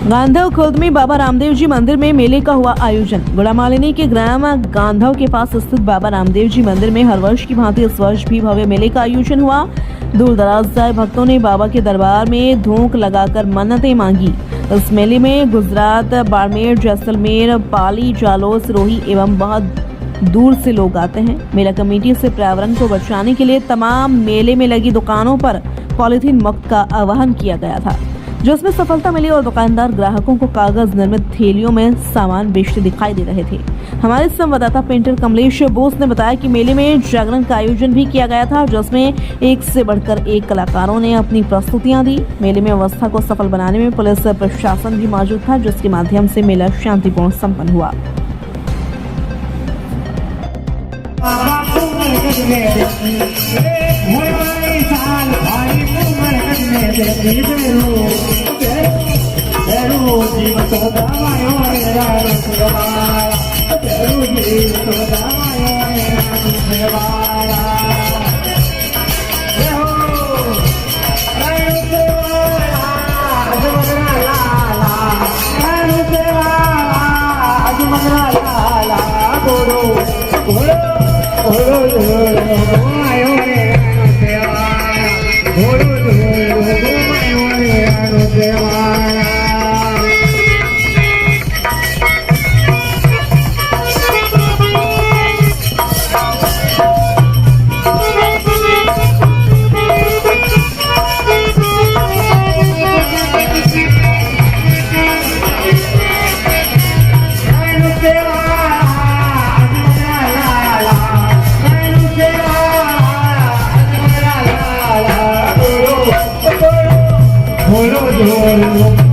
गांधव खुर्द में बाबा रामदेव जी मंदिर में मेले का हुआ आयोजन। गुड़ामालिनी के ग्राम गांधव के पास स्थित बाबा रामदेव जी मंदिर में हर वर्ष की भांति इस वर्ष भी भव्य मेले का आयोजन हुआ। दूर दराज से आए भक्तों ने बाबा के दरबार में धूक लगाकर मन्नतें मांगी। इस मेले में गुजरात, बाड़मेर, जैसलमेर, पाली, जालोर, सिरोही एवं बहुत दूर से लोग आते हैं। मेला कमेटी से पर्यावरण को बचाने के लिए तमाम मेले में लगी दुकानों पर पॉलीथीन मुक्त का आह्वान किया गया था, जिसमें सफलता मिली और दुकानदार ग्राहकों को कागज निर्मित थैलियों में सामान बेचते दिखाई दे रहे थे। हमारे संवाददाता पेंटर कमलेश बोस ने बताया कि मेले में जागरण का आयोजन भी किया गया था, जिसमें एक से बढ़कर एक कलाकारों ने अपनी प्रस्तुतियां दी। मेले में व्यवस्था को सफल बनाने में पुलिस प्रशासन भी मौजूद था, जिसके माध्यम से मेला शांतिपूर्ण संपन्न हुआ। Hold on.